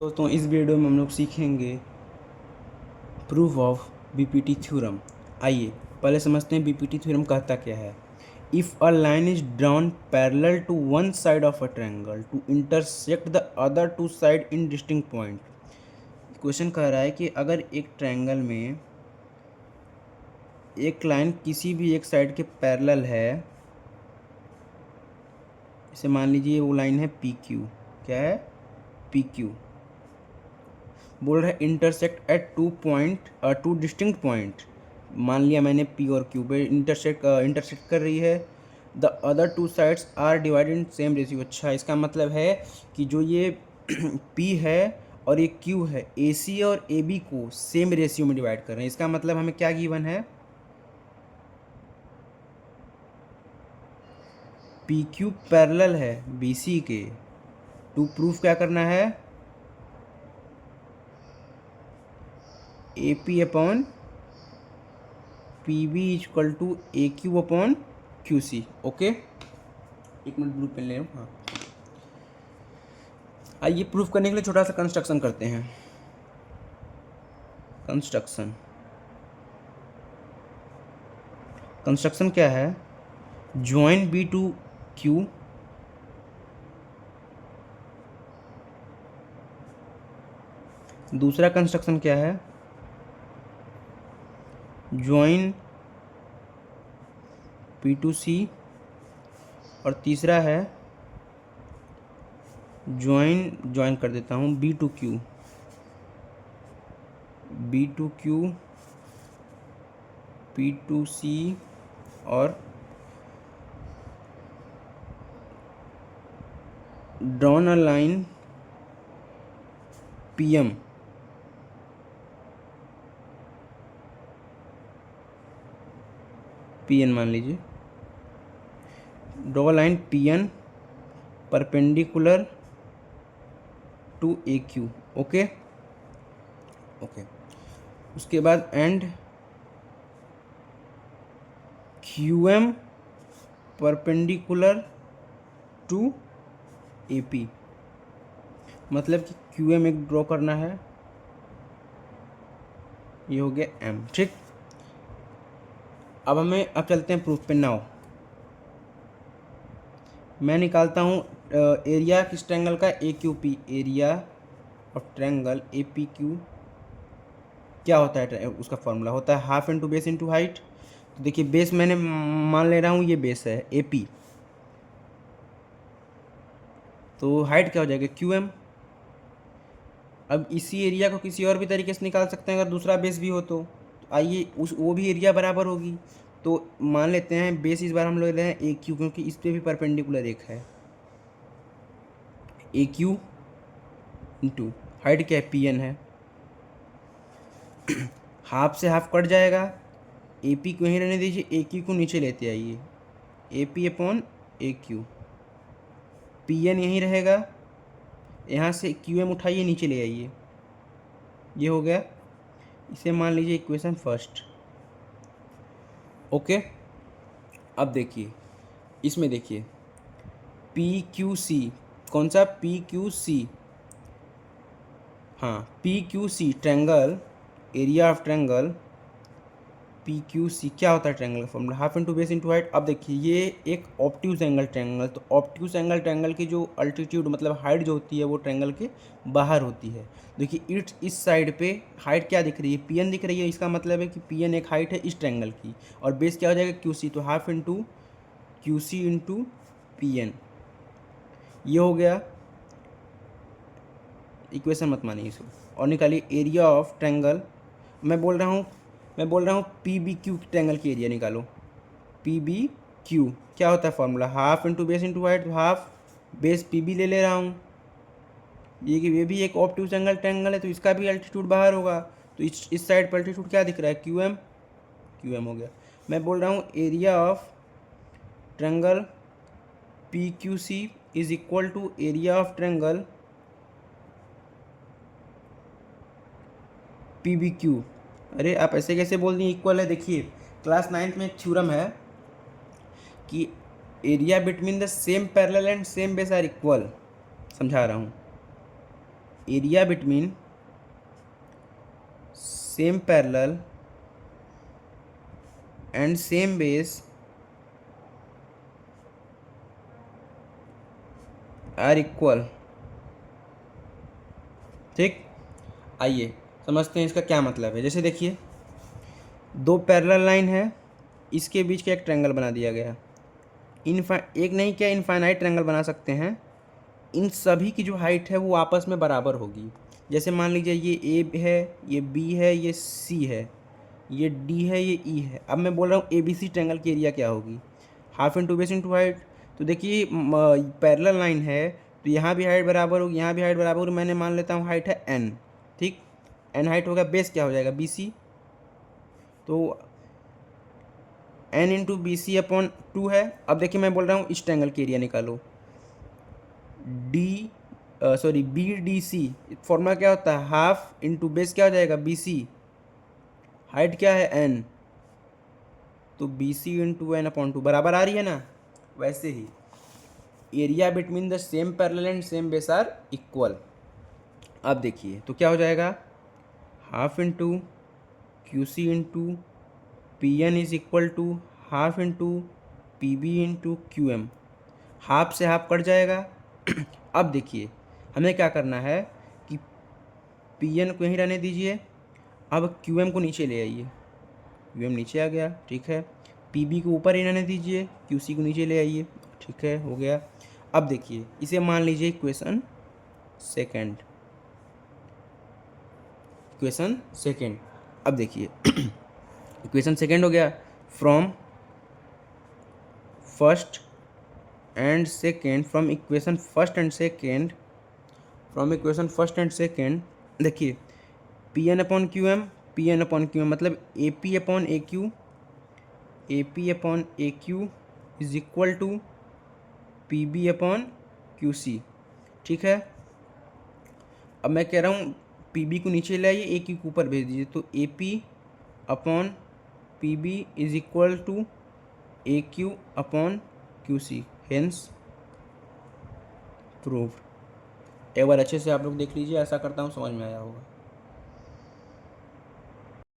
दोस्तों इस वीडियो में हम लोग सीखेंगे प्रूफ ऑफ बीपीटी थ्योरम। आइए पहले समझते हैं बीपीटी थ्योरम कहता क्या है। If a line is drawn parallel to one side of a triangle to intersect the other two side in distinct point. Question कह रहा है कि अगर एक ट्रायंगल में एक लाइन किसी भी एक साइड के पैरेलल है, इसे मान लीजिए वो लाइन है पी क्यू। क्या है? P Q. बोल रहा है intersect at two distinct point. मान लिया मैंने पी और क्यू पे इंटरसेक्ट कर रही है। The other two sides are divided in same ratio. अच्छा, इसका मतलब है कि जो ये पी है और ये क्यू है, ए सी और ए बी को सेम रेशियो में डिवाइड कर रहे हैं। इसका मतलब हमें क्या गिवन है? पी क्यू पैरेलल है बी सी के। टू प्रूफ क्या करना है? A P upon P B equal to A Q upon Q C. Okay, एक मिनट ब्लू पेन ले लूँ। हाँ, आइए प्रूफ करने के लिए छोटा सा कंस्ट्रक्शन करते हैं। कंस्ट्रक्शन क्या है? ज्वाइन बी टू क्यू, दूसरा कंस्ट्रक्शन क्या है? ज्वाइन पी टू सी, और तीसरा है ज्वाइन कर देता हूँ B to Q, P to C और drawn a line P M मान लीजिए। Draw line P N perpendicular to A Q. Okay, उसके बाद and Q M perpendicular to A P. मतलब कि क्यू एम एक ड्रॉ करना है, ये हो गया एम। ठीक, अब चलते हैं प्रूफ पे। नाउ मैं निकालता हूँ एरिया किस ट्रायंगल का? A Q P. Area of triangle A P Q क्या होता है? उसका फॉर्मूला होता है half into base into height. तो देखिए बेस मैंने मान ले रहा हूँ, ये बेस है ए पी, तो हाइट क्या हो जाएगा? Q M. अब इसी एरिया को किसी और भी तरीके से निकाल सकते हैं अगर दूसरा बेस भी हो तो आइए वो भी एरिया बराबर होगी। तो मान लेते हैं बेस इस बार हम ले रहे हैं ए क्यू, क्योंकि इस पर भी परपेंडिकुलर एक है। ए क्यू इंटू हाइट क्या है? पी एन है। हाफ से हाफ कट जाएगा, ए पी को यहीं रहने दीजिए, ए क्यू को नीचे लेते आइए। A P upon A Q, P N यहीं रहेगा, यहाँ से क्यू एम उठाइए नीचे ले आइए, ये हो गया। इसे मान लीजिए इक्वेशन फर्स्ट। ओके, अब देखिए इसमें देखिए पी क्यू सी, कौन सा? P Q C. हाँ, P Q C triangle, area of triangle P Q C क्या होता है? ट्रायंगल का formula half into base into height. अब देखिए ये एक ऑब्ट्यूज एंगल ट्रायंगल, तो ऑब्ट्यूज एंगल ट्रायंगल की जो अल्टीट्यूड मतलब हाइट जो होती है वो ट्रायंगल के बाहर होती है। देखिए इस साइड पे हाइट क्या दिख रही है? पी एन दिख रही है। इसका मतलब है कि पी एन एक हाइट है इस ट्रायंगल की, और बेस क्या हो जाएगा? Q C. तो half into Q C into P N, ये हो गया। इक्वेशन मत मानिए इसको, और निकालिए एरिया ऑफ ट्रायंगल। मैं बोल रहा हूँ पी बी क्यू ट्रायंगल की एरिया निकालो। पी बी क्यू क्या होता है formula? Half into base into height. Half base P B ले रहा हूँ, ये भी एक ऑब्ट्यूज एंगल ट्रायंगल है, तो इसका भी अल्टीट्यूड बाहर होगा। तो इस साइड पर अल्टीट्यूड क्या दिख रहा है? क्यू एम हो गया। मैं बोल रहा हूँ area of triangle P Q C is equal to area of triangle P B Q. अरे आप ऐसे कैसे बोल दिए इक्वल है? देखिए क्लास 9th में एक थ्योरम है कि area between the same parallel and same base are equal. समझा रहा हूँ। Area between same parallel and same base are equal. ठीक, आइए समझते हैं इसका क्या मतलब है। जैसे देखिए, दो पैरेलल लाइन है, इसके बीच का एक ट्रायंगल बना दिया गया। एक नहीं क्या, इनफाइनाइट ट्रायंगल बना सकते हैं। इन सभी की जो हाइट है वो आपस में बराबर होगी। जैसे मान लीजिए ये ए है, ये बी है, ये सी है, ये डी है, ये ई है। अब मैं बोल रहा हूँ ए बी सी ट्रायंगल की एरिया क्या होगी, half into base into height. तो देखिए पैरेलल लाइन है तो यहाँ भी हाइट बराबर होगी, यहाँ भी हाइट बराबर होगी। मैंने मान लेता हूँ हाइट है एन। ठीक, एन हाइट होगा, बेस क्या हो जाएगा बी सी। तो N into B C upon 2 है। अब देखिए मैं बोल रहा हूँ इस ट्रायंगल की एरिया निकालो, D sorry B D C. Formula क्या होता है, हाफ इंटू बेस क्या हो जाएगा बी सी, हाइट क्या है एन, तो B C into N upon 2 बराबर आ रही है ना। वैसे ही area between the same parallel and same base are equal. अब देखिए तो क्या हो जाएगा, half into Q C into P N is equal to half into P B into Q M. Half से हाफ कट जाएगा। अब देखिए हमें क्या करना है कि पी एन को यहीं रहने दीजिए, अब क्यू एम को नीचे ले आइए। क्यू एम नीचे आ गया, ठीक है। पी बी को ऊपर ही रहने दीजिए, क्यू सी को नीचे ले आइए, ठीक है, हो गया। अब देखिए इसे मान लीजिए इक्वेशन सेकेंड, इक्वेशन सेकेंड। अब देखिए इक्वेशन सेकेंड हो गया, from first and second, from equation first and second, from equation first and second. देखिए P N upon Q M, P N upon Q M मतलब A P upon A Q, A P upon A Q is equal to P B upon Q C, ठीक है। अब मैं कह रहा हूँ P B को नीचे ले आइए, ए क्यू को ऊपर भेज दीजिए, तो A P upon P B is equal to A Q upon Q C, hence proved. एक बार अच्छे से आप लोग देख लीजिए, ऐसा करता हूँ समझ में आया होगा।